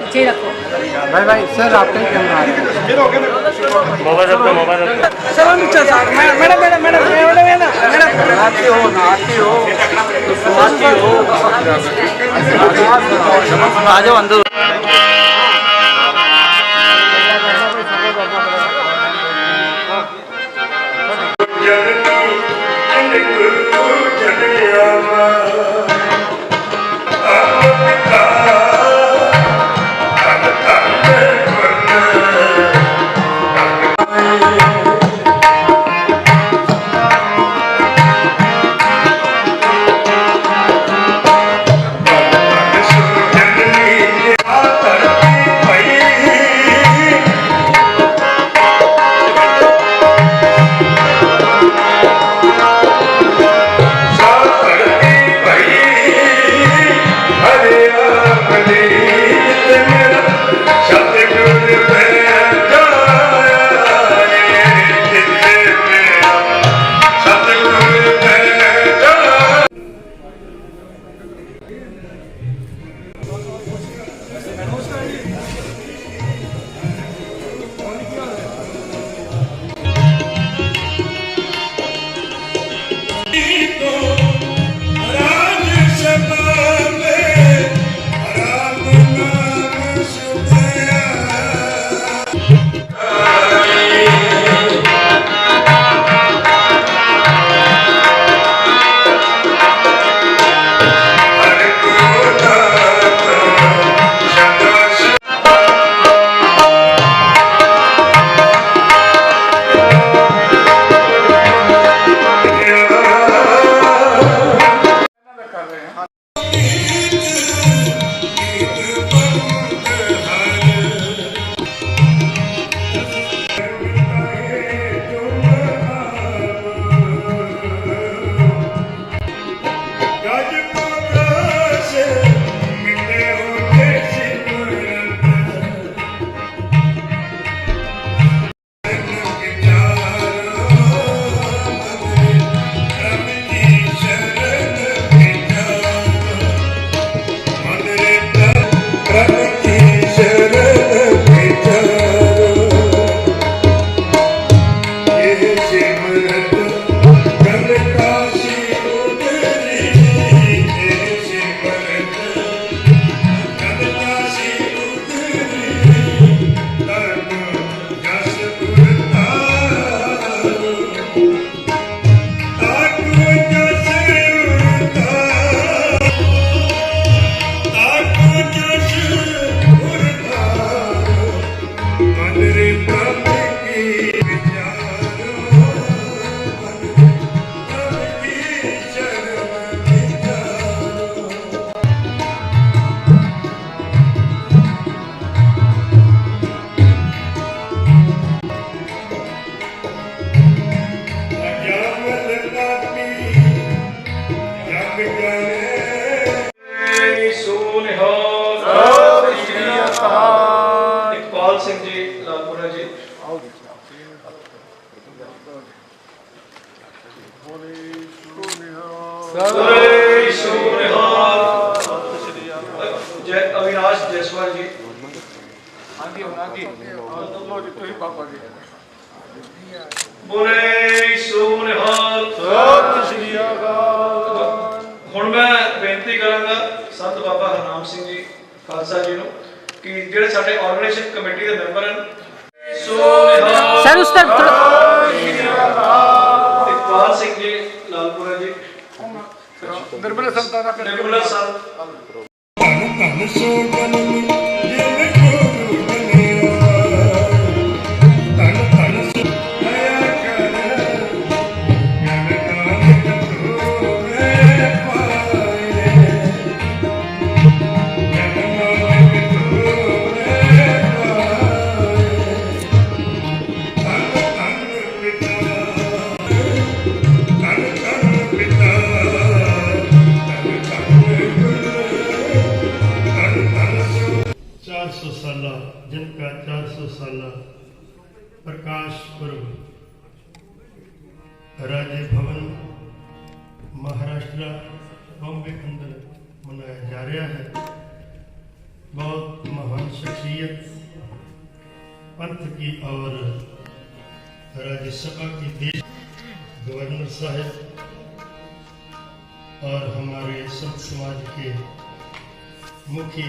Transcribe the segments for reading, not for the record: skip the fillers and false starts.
पीछे रखो भाई भाई सर आपका ही कैमरा आ रहा है। मोबाइल रखो सर हम नीचे sir madam madam madam madam madam आती हो ना आती हो आ जाओ अंदर। अविनाश जायसवाल जी। बोले सोनिहाल। हुण मैं बेनती करांगा संत बाबा हरनाम सिंह जी खालसा जी नूं कि जिहड़े साडे ऑर्गेनाइजेशन कमेटी दे मैंबर हैं सोनिहाल सर उस तरफ इकबाल सिंह जी लालपुरा जी निर्मला संतान निर्मला संत जिनका 400 साल प्रकाश पर्व राजे भवन महाराष्ट्र बॉम्बे अंदर मनाया जा रहा है। बहुत महान शख्सियत पंथ की और राज्यसभा की देश गवर्नर साहब और हमारे संत समाज के मुखी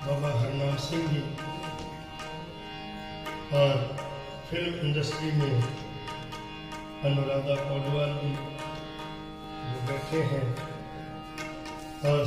बाबा हरनाम सिंह जी और फिल्म इंडस्ट्री में अनुराधा पौडवाल जी जो बैठे हैं और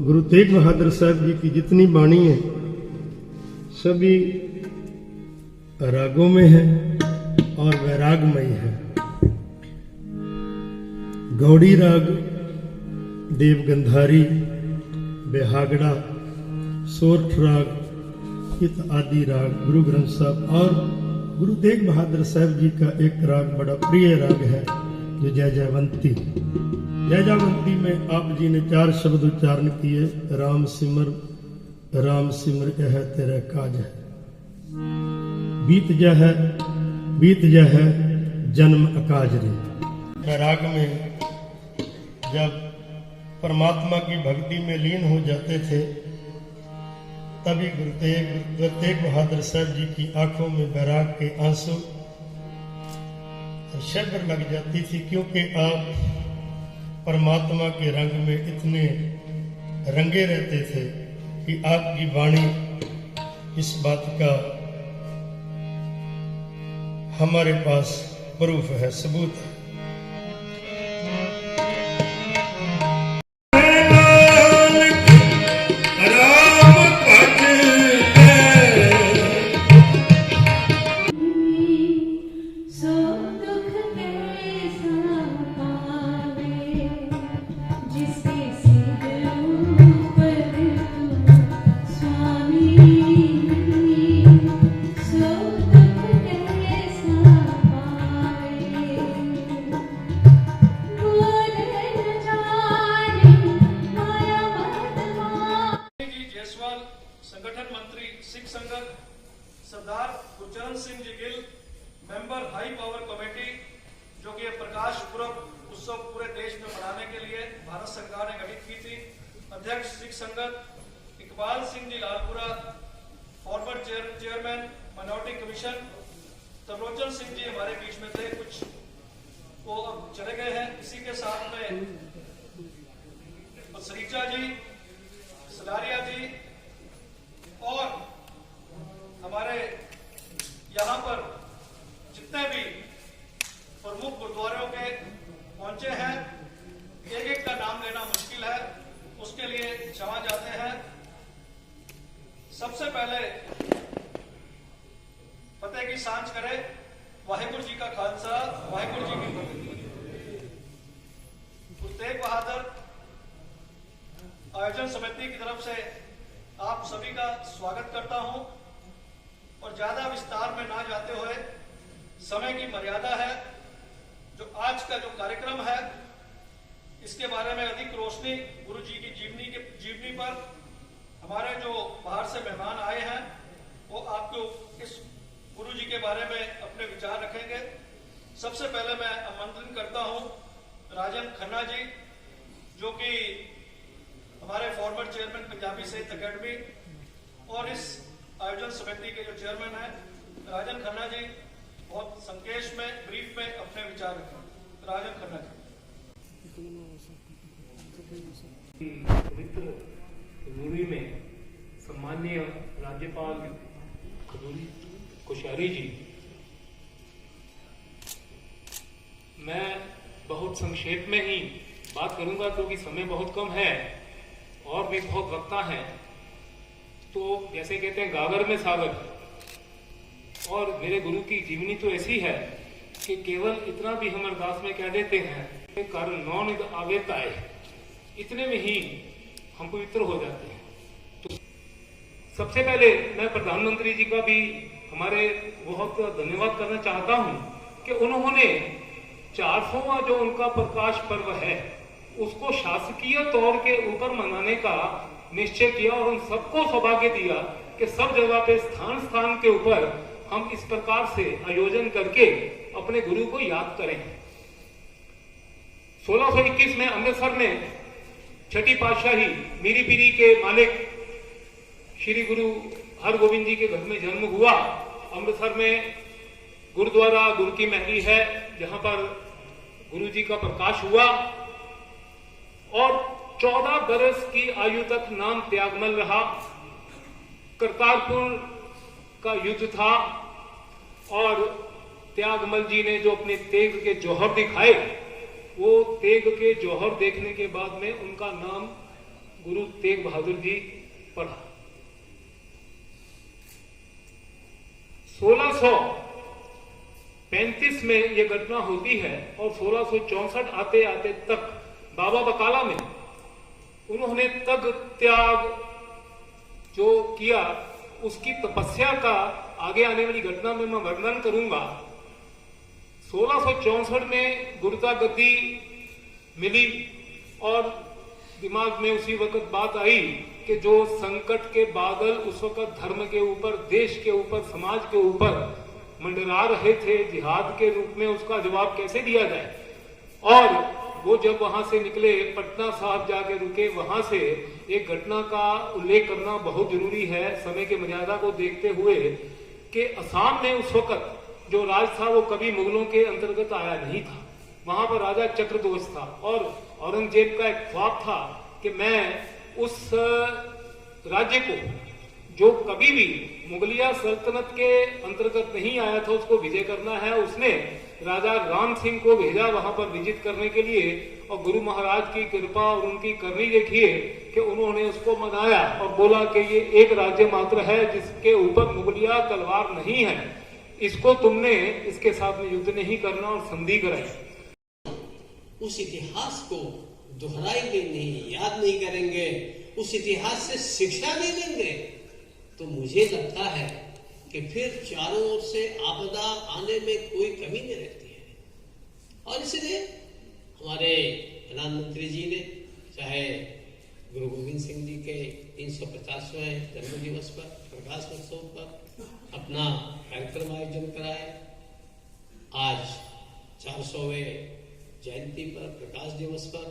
गुरु तेग बहादुर साहब जी की जितनी वाणी है सभी रागों में है और वैरागमयी है। गौड़ी राग, देवगंधारी, बेहागड़ा, सोरठ राग इत्यादि राग गुरु ग्रंथ साहब और गुरु तेग बहादुर साहब जी का एक राग बड़ा प्रिय राग है जो जय जयवंती। जय जयवंती में आप जी ने 4 शब्द उच्चारण किए, राम सिमर यह तेरे काज है, बीत जा है जन्म अकाज रे। राग में जब परमात्मा की भक्ति में लीन हो जाते थे तभी गुरु तेग बहादुर साहब जी की आंखों में वैराग के आंसू शब्द लग जाती थी, क्योंकि आप परमात्मा के रंग में इतने रंगे रहते थे कि आपकी वाणी इस बात का हमारे पास प्रूफ है, सबूत है। संगठन मंत्री Sikh Sangat Sardar Gurcharan Singh ji Gill, member high power committee जो कि प्रकाश पुरब उत्सव पूरे देश में मनाने के लिए भारत सरकार ने गठित की थी, अध्यक्ष Sikh Sangat Iqbal Singh ji Lalpura, forward chairman minority commission Trilochan Singh ji हमारे बीच में थे, कुछ वो अब चले गए हैं। इसी के साथ में सरीचा जी, सलारिया जी और हमारे यहाँ पर जितने भी प्रमुख गुरुद्वारों के पहुंचे हैं, एक एक का नाम लेना मुश्किल है, उसके लिए क्षमा चाहते हैं। सबसे पहले फतेह की सांझ करें, वाहिगुरु जी का खालसा, वाहिगुरु जी की फतेह। गुरु तेग बहादुर आयोजन समिति की तरफ से आप सभी का स्वागत करता हूं और ज्यादा विस्तार में ना जाते हुए, समय की मर्यादा है, जो आज का जो कार्यक्रम है इसके बारे में अधिक रोशनी गुरु जी की जीवनी पर हमारे जो बाहर से मेहमान आए हैं वो आपको इस गुरु जी के बारे में अपने विचार रखेंगे। सबसे पहले मैं आमंत्रण करता हूं राजन खन्ना जी जो कि हमारे फॉर्मर चेयरमैन पंजाबी साहित्य अकेडमी और इस आयोजन समिति के जो चेयरमैन हैं राजन खन्ना जी, बहुत संकेश में ब्रीफ में अपने विचार रखें। राजन खन्ना जी। पवित्र रूड़ी में सम्माननीय राज्यपाल कोश्यारी जी, मैं बहुत संक्षेप में ही बात करूंगा क्योंकि समय बहुत कम है और भी बहुत वक्ता है। तो जैसे कहते हैं गागर में सागर, और मेरे गुरु की जीवनी तो ऐसी है कि केवल इतना भी हम अरदास में कह देते हैं कारण नौन आवेता है, इतने में ही हम पवित्र हो जाते हैं। तो सबसे पहले मैं प्रधानमंत्री जी का भी हमारे बहुत धन्यवाद करना चाहता हूं कि उन्होंने 400वां जो उनका प्रकाश पर्व है उसको शासकीय तौर के ऊपर मनाने का निश्चय किया और उन सबको सौभाग्य दिया कि सब जगह पे स्थान स्थान के ऊपर हम इस प्रकार से आयोजन करके अपने गुरु को याद करें। 1621 में अमृतसर में छठी पातशाही मीरी पीरी के मालिक श्री गुरु हरगोविंद जी के घर में जन्म हुआ। अमृतसर में गुरुद्वारा गुरु की महली है जहां पर गुरु जी का प्रकाश हुआ और 14 बरस की आयु तक नाम त्यागमल रहा। करतारपुर का युद्ध था और त्यागमल जी ने जो अपने तेग के जौहर दिखाए, वो तेग के जौहर देखने के बाद में उनका नाम गुरु तेग बहादुर जी पड़ा। 1635 में यह घटना होती है और 1664 आते आते तक बाबा बकाला में उन्होंने तग त्याग जो किया उसकी तपस्या का आगे आने वाली घटना में मैं वर्णन करूंगा। 1664 में गुरुता गद्दी मिली और दिमाग में उसी वक्त बात आई कि जो संकट के बादल उस वक्त धर्म के ऊपर, देश के ऊपर, समाज के ऊपर मंडरा रहे थे, जिहाद के रूप में उसका जवाब कैसे दिया जाए। और वो जब वहां से निकले, पटना साहब जाके रुके, वहां से एक घटना का उल्लेख करना बहुत जरूरी है समय की मर्यादा को देखते हुए कि असम में उस वक्त जो राज था वो कभी मुगलों के अंतर्गत आया नहीं था। वहां पर राजा चक्रध्वज था और औरंगजेब का एक ख्वाब था कि मैं उस राज्य को जो कभी भी मुगलिया सल्तनत के अंतर्गत नहीं आया था उसको विजय करना है। उसने राजा राम सिंह को भेजा वहां पर विजिट करने के लिए और गुरु महाराज की कृपा और उनकी करनी देखिए कि उन्होंने उसको मनाया और बोला कि ये एक राज्य मात्र है जिसके ऊपर मुगलिया तलवार नहीं है, इसको तुमने इसके साथ में युद्ध नहीं करना और संधि कराई। उस इतिहास को दोहराएंगे नहीं, याद नहीं करेंगे, उस इतिहास से शिक्षा नहीं लेंगे तो मुझे लगता है कि फिर चारों ओर से आपदा आने में कोई कमी नहीं रहती है। और इसलिए हमारे प्रधानमंत्री जी ने चाहे गुरु गोविंद सिंह जी के 350वें जन्म दिवस पर, प्रकाश उत्सव पर अपना कार्यक्रम आयोजन कराए। आज 400वें जयंती पर, प्रकाश दिवस पर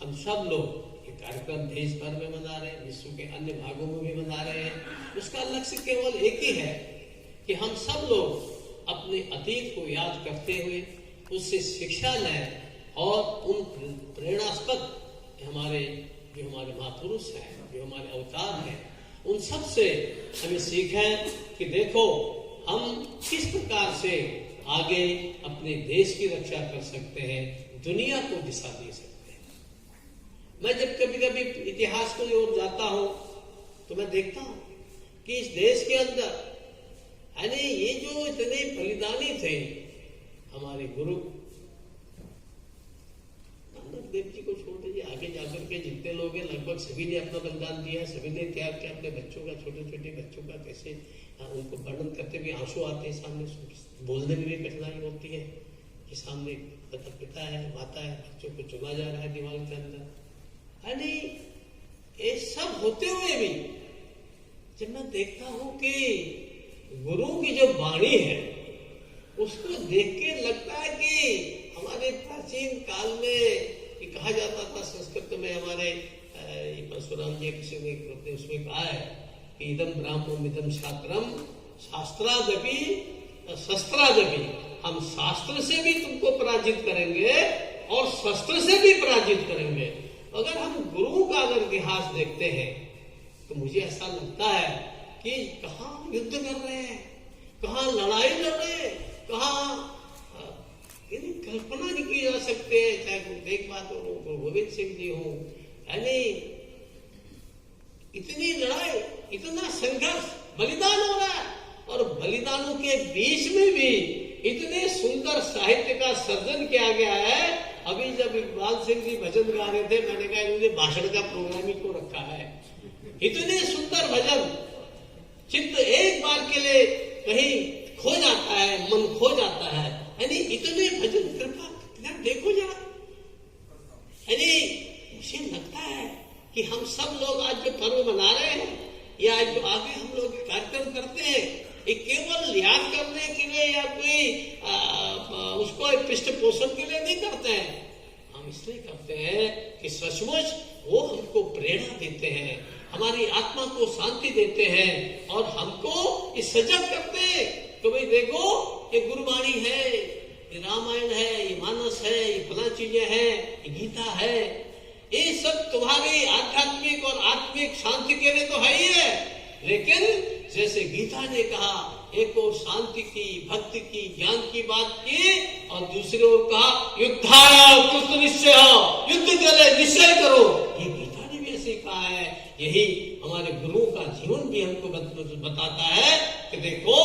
हम सब लोग ये कार्यक्रम देश भर में मना रहे हैं, विश्व के अन्य भागों में भी मना रहे हैं। उसका लक्ष्य केवल एक ही है कि हम सब लोग अपने अतीत को याद करते हुए उससे शिक्षा लें और उन प्रेरणास्पद हमारे महापुरुष हैं, जो हमारे अवतार हैं, उन सब से हमें सीखें कि देखो हम किस प्रकार से आगे अपने देश की रक्षा कर सकते हैं, दुनिया को दिशा दे सकते हैं। मैं जब कभी कभी इतिहास को ओर जाता हूं तो मैं देखता हूं कि इस देश के अंदर यानी ये जो इतने बलिदानी थे, हमारे गुरु नानक देव जी को छोड़ दीजिए, आगे जाकर के जितने लोग हैं लगभग सभी ने अपना बलिदान दिया, सभी ने त्याग किया अपने बच्चों का, छोटे छोटे बच्चों का। कैसे उनको वर्णन करते हुए आंसू आते हैं सामने, बोलने में भी कठिनाई होती है कि सामने पिता है, माता है, बच्चों को चुना जा रहा है दीवार के अंदर। यानी ये सब होते हुए भी जब मैं देखता हूं कि गुरु की जो वाणी है उसको देख के लगता है कि हमारे प्राचीन काल में ये कहा जाता था संस्कृत में, हमारे परशुराम जी किसी ने उसमें कहा है कि इदम ब्राह्मण इदम शास्त्रम शास्त्रादपि शस्त्रादपि, हम शास्त्र से भी तुमको पराजित करेंगे और शस्त्र से भी पराजित करेंगे। अगर हम गुरु का अगर इतिहास देखते हैं तो मुझे ऐसा लगता है कि कहाँ युद्ध कर रहे हैं, कहाँ लड़ाई लड़ रहे हैं, कहाँ कल्पना नहीं की जा सकते। चाहे गुरु तेग बहादुर हो, गुरु गोविंद सिंह जी हो, यानी इतनी लड़ाई, इतना संघर्ष, बलिदान हो रहा है और बलिदानों के बीच में भी इतने सुंदर साहित्य का सर्जन किया गया है। अभी जब इकबाल सिंह जी भजन गा रहे थे, मैंने कहा मुझे भाषण का प्रोग्राम ही क्यों रखा है। इतने सुंदर भजन, चित्त एक बार के लिए कहीं खो जाता है, मन खो जाता है। यानी इतने भजन कृपा इधर देखो जरा। अरे मुझे लगता है कि हम सब लोग आज जो पर्व मना रहे हैं या आज जो आगे हम लोग कार्यक्रम करते हैं, ये केवल याद करने के लिए या कोई उसको पृष्ठ पोषण के लिए नहीं करते हैं। हम इसलिए करते हैं कि सचमुच वो हमको प्रेरणा देते हैं, हमारी आत्मा को शांति देते हैं और हमको ये सजग करते हैं कि भाई देखो ये गुरुवाणी है, ये रामायण है, ये मानस है, ये फला चीजें हैं, ये गीता है, ये सब तुम्हारी आध्यात्मिक और आत्मिक शांति के लिए तो है ही है। लेकिन जैसे गीता ने कहा, एक और शांति की, भक्ति की, ज्ञान की बात की और दूसरी ओर कहा युद्धाय कृष्ण निश्चय, युद्ध के लिए निश्चय करो। ये गीता ने भी ऐसे कहा है। यही हमारे गुरुओं का जीवन भी हमको बताता है कि देखो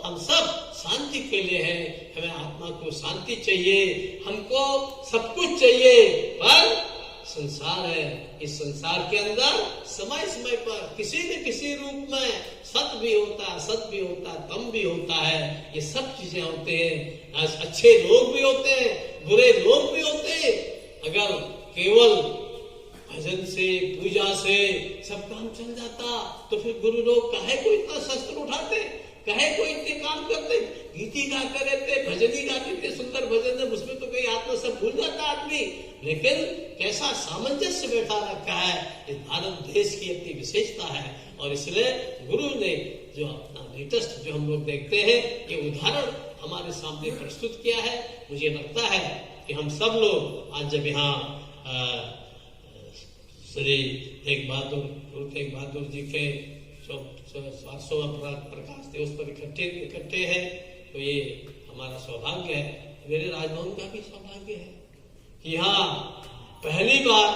हम सब शांति के लिए है, हमें आत्मा को शांति चाहिए, हमको सब कुछ चाहिए, पर संसार है, इस संसार के अंदर समय समय पर किसी न किसी रूप में सत्य भी होता है, सत्य भी होता है, तम भी होता है, ये सब चीजें होते हैं। अच्छे लोग भी होते हैं, बुरे लोग भी होते हैं। अगर केवल भजन से, पूजा से सब काम चल जाता तो फिर गुरु लोग काहे को इतना शस्त्र उठाते, काहे को इतने काम करते, गीती गाते रहते, भजनी गाते थे, सुंदर भजन है, उसमें तो कोई आत्मा सब भूल जाता आदमी। लेकिन कैसा सामंजस्य बैठा रखा है, इस भारत देश की अपनी विशेषता है। और इसलिए गुरु ने जो अपना लेटेस्ट जो हम लोग देखते हैं, ये उदाहरण हमारे सामने प्रस्तुत किया है। मुझे लगता है कि हम सब लोग आज जब यहाँ श्री तेग बहादुर जी के 700वां प्रकाश दिवस पर इकट्ठे हैं, तो ये हमारा सौभाग्य है, मेरे राजभवन का भी सौभाग्य है कि यहाँ पहली बार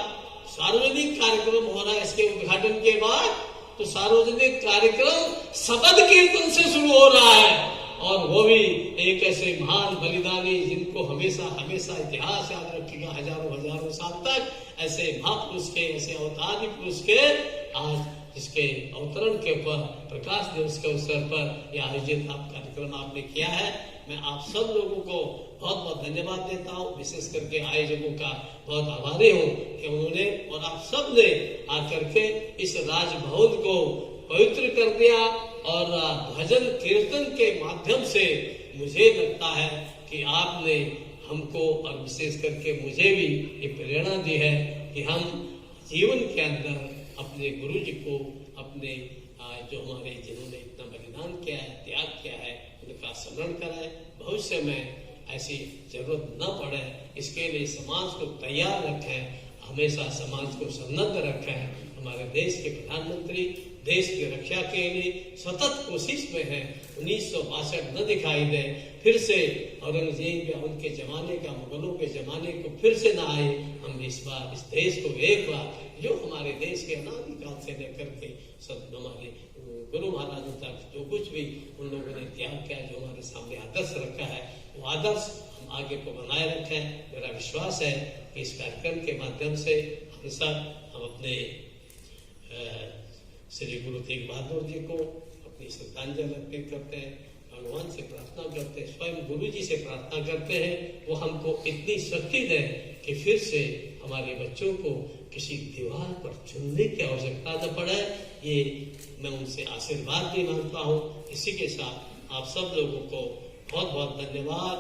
सार्वजनिक कार्यक्रम हो रहा है। इसके उद्घाटन के बाद तो सार्वजनिक कार्यक्रम शबद कीर्तन से शुरू हो रहा है, और वो भी एक ऐसे महान बलिदानी जिनको हमेशा हमेशा इतिहास याद रखेगा, हजारों साल तक, ऐसे महापुरुष के, ऐसे अवतारी पुरुष के आज जिसके अवतरण के ऊपर प्रकाश दिवस के अवसर पर यह आयोजित कार्यक्रम आपने किया है। मैं आप सब लोगों को बहुत बहुत धन्यवाद देता हूँ, विशेष करके आयोजकों का बहुत आभारी हूँ कि उन्होंने और आप सब ने आकर के इस राजभवन को पवित्र कर दिया, और भजन कीर्तन के माध्यम से मुझे लगता है कि आपने हमको और विशेष करके मुझे भी ये प्रेरणा दी है कि हम जीवन के अंदर अपने गुरु जी को, अपने जो हमारे जिन्होंने इतना बलिदान किया है, त्याग किया है, उनका स्मरण कराए, भविष्य में ऐसी जरूरत न पड़े, इसके लिए समाज को तैयार रखें, हमेशा समाज को सन्नद्ध रखें। हमारे देश के प्रधानमंत्री देश की रक्षा के लिए सतत कोशिश में है। 1962 न दिखाई दे, फिर से औरंगजेब या उनके जमाने का, मुगलों के जमाने को फिर से न आए। हम इस बार इस देश को एक बार जो हमारे देश के अनादिकाल से लेकर के सब हमारे गुरु महाराजों तक जो कुछ भी उन लोगों ने त्याग किया, जो हमारे सामने आदर्श रखा है, वो आदर्श हम आगे को बनाए रखें। मेरा विश्वास है कि इस कार्यक्रम के माध्यम से हमेशा हम अपने श्री गुरु तेग बहादुर जी को अपनी श्रद्धांजलि अर्पित करते हैं, भगवान से प्रार्थना करते हैं, स्वयं गुरु जी से प्रार्थना करते हैं वो हमको इतनी शक्ति दें कि फिर से हमारे बच्चों को किसी दीवार पर चुनने की आवश्यकता न पड़े। ये मैं उनसे आशीर्वाद भी मांगता हूँ। इसी के साथ आप सब लोगों को बहुत बहुत धन्यवाद।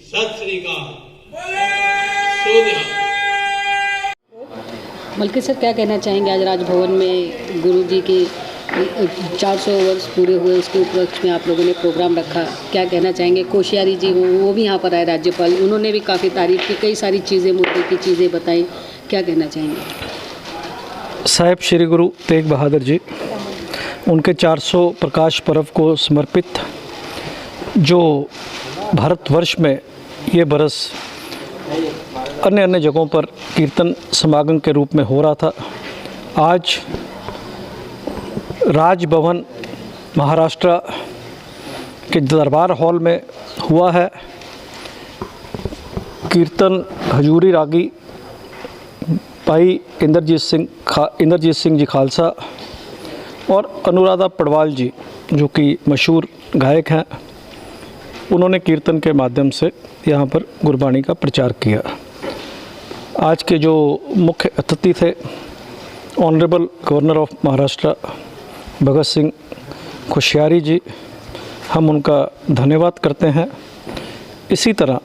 सत श्री अकाल। बल्कि सर क्या कहना चाहेंगे, आज राजभवन में गुरु जी के 400 वर्ष पूरे हुए, उसके उपलक्ष्य में आप लोगों ने प्रोग्राम रखा, क्या कहना चाहेंगे? कोश्यारी जी वो भी यहाँ पर आए, राज्यपाल, उन्होंने भी काफ़ी तारीफ की, कई सारी चीज़ें, मुद्दे की चीज़ें बताई, क्या कहना चाहेंगे? साहिब श्री गुरु तेग बहादुर जी, उनके 400 प्रकाश पर्व को समर्पित जो भारतवर्ष में ये बरस अन्य अन्य जगहों पर कीर्तन समागम के रूप में हो रहा था, आज राजभवन महाराष्ट्र के दरबार हॉल में हुआ है। कीर्तन हजूरी रागी भाई इंद्रजीत सिंह जी खालसा और अनुराधा पडवाल जी जो कि मशहूर गायक हैं, उन्होंने कीर्तन के माध्यम से यहाँ पर गुरबाणी का प्रचार किया। आज के जो मुख्य अतिथि थे honourable governor of Maharashtra Bhagat Singh Koshyari जी, हम उनका धन्यवाद करते हैं। इसी तरह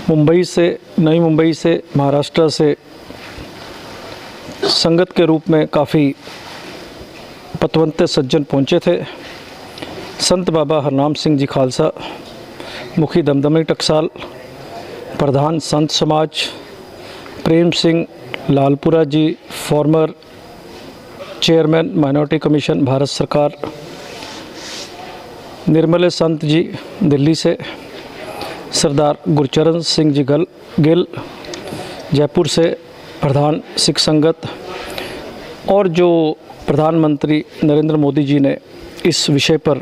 मुंबई से, नई मुंबई से, महाराष्ट्र से संगत के रूप में काफ़ी पतवंते सज्जन पहुँचे थे। संत बाबा हरनाम सिंह जी खालसा, मुखी दमदमी टकसाल, प्रधान Sant Samaj Prem Singh Lalpura ji, former chairman minority commission Bharat सरकार, निर्मले संत जी दिल्ली से, सरदार गुरचरण सिंह जी गिल जयपुर से, प्रधान सिख संगत, और जो प्रधानमंत्री नरेंद्र मोदी जी ने इस विषय पर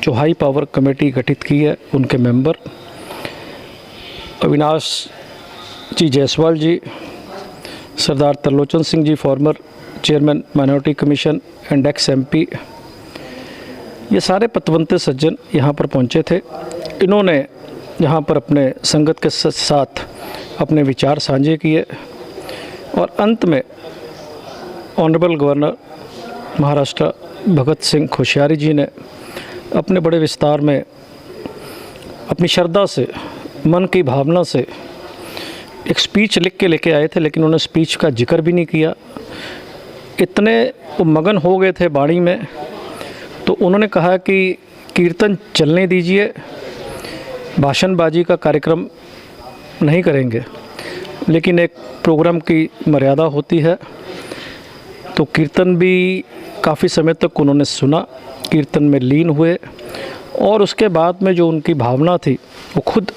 जो हाई पावर कमेटी गठित की है उनके member, Avinash ji Jaiswal ji, Sardar Trilochan Singh ji former chairman minority commission and ex MP, ये सारे पतवंते सज्जन यहाँ पर पहुँचे थे। इन्होंने यहाँ पर अपने संगत के साथ अपने विचार साझे किए और अंत में ऑनरेबल गवर्नर महाराष्ट्र भगत सिंह कोश्यारी जी ने अपने बड़े विस्तार में अपनी श्रद्धा से, मन की भावना से एक स्पीच लिख के लेके आए थे, लेकिन उन्होंने स्पीच का जिक्र भी नहीं किया। इतने वो मगन हो गए थे वाणी में, तो उन्होंने कहा कि कीर्तन चलने दीजिए, भाषणबाजी का कार्यक्रम नहीं करेंगे, लेकिन एक प्रोग्राम की मर्यादा होती है। तो कीर्तन भी काफ़ी समय तक उन्होंने सुना, कीर्तन में लीन हुए, और उसके बाद में जो उनकी भावना थी वो खुद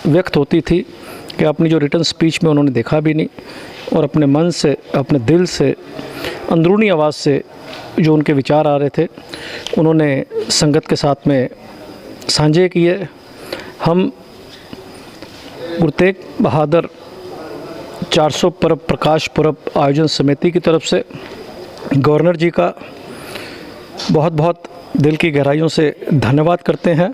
व्यक्त होती थी कि अपनी जो रिटर्न स्पीच में उन्होंने देखा भी नहीं, और अपने मन से, अपने दिल से, अंदरूनी आवाज़ से जो उनके विचार आ रहे थे उन्होंने संगत के साथ में साझे किए। हम गुरु तेग बहादुर 400 पर्व प्रकाश पर्व आयोजन समिति की तरफ से गवर्नर जी का बहुत बहुत दिल की गहराइयों से धन्यवाद करते हैं,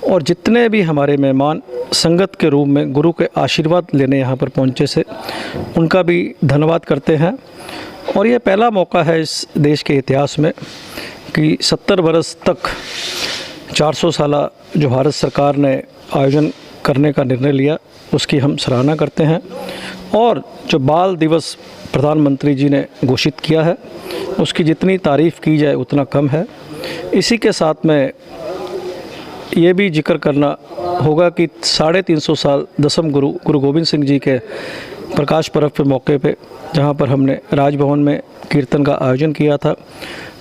और जितने भी हमारे मेहमान संगत के रूप में गुरु के आशीर्वाद लेने यहाँ पर पहुँचे से उनका भी धन्यवाद करते हैं। और ये पहला मौका है इस देश के इतिहास में कि 70 वर्ष तक 400 साला जो भारत सरकार ने आयोजन करने का निर्णय लिया उसकी हम सराहना करते हैं। और जो बाल दिवस प्रधानमंत्री जी ने घोषित किया है उसकी जितनी तारीफ़ की जाए उतना कम है। इसी के साथ में ये भी जिक्र करना होगा कि 350 साल दसम गुरु गोविंद सिंह जी के प्रकाश पर्व के मौके पे जहाँ पर हमने राजभवन में कीर्तन का आयोजन किया था,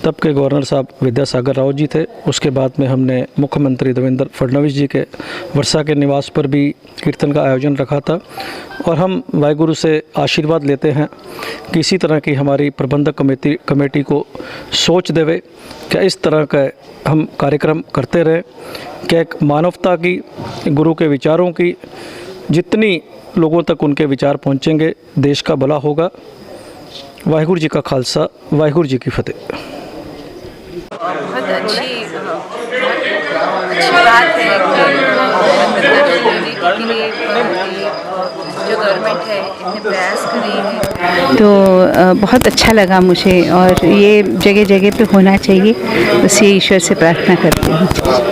तब के गवर्नर साहब विद्यासागर राव जी थे। उसके बाद में हमने मुख्यमंत्री देवेंद्र फडणवीस जी के वर्षा के निवास पर भी कीर्तन का आयोजन रखा था। और हम वाहिगुरु से आशीर्वाद लेते हैं कि इसी तरह की हमारी प्रबंधक कमेटी को सोच देवे कि इस तरह का हम कार्यक्रम करते रहें, क्या एक मानवता की, गुरु के विचारों की, जितनी लोगों तक उनके विचार पहुंचेंगे देश का भला होगा। वाहिगुरु जी का खालसा, वाहिगुरु जी की फतेह। बहुत अच्छी बात है कि जो गवर्नमेंट है इतने प्रयास कर रही है, तो बहुत अच्छा लगा मुझे, और ये जगह जगह पे होना चाहिए, बस ये ईश्वर से प्रार्थना करती हूँ।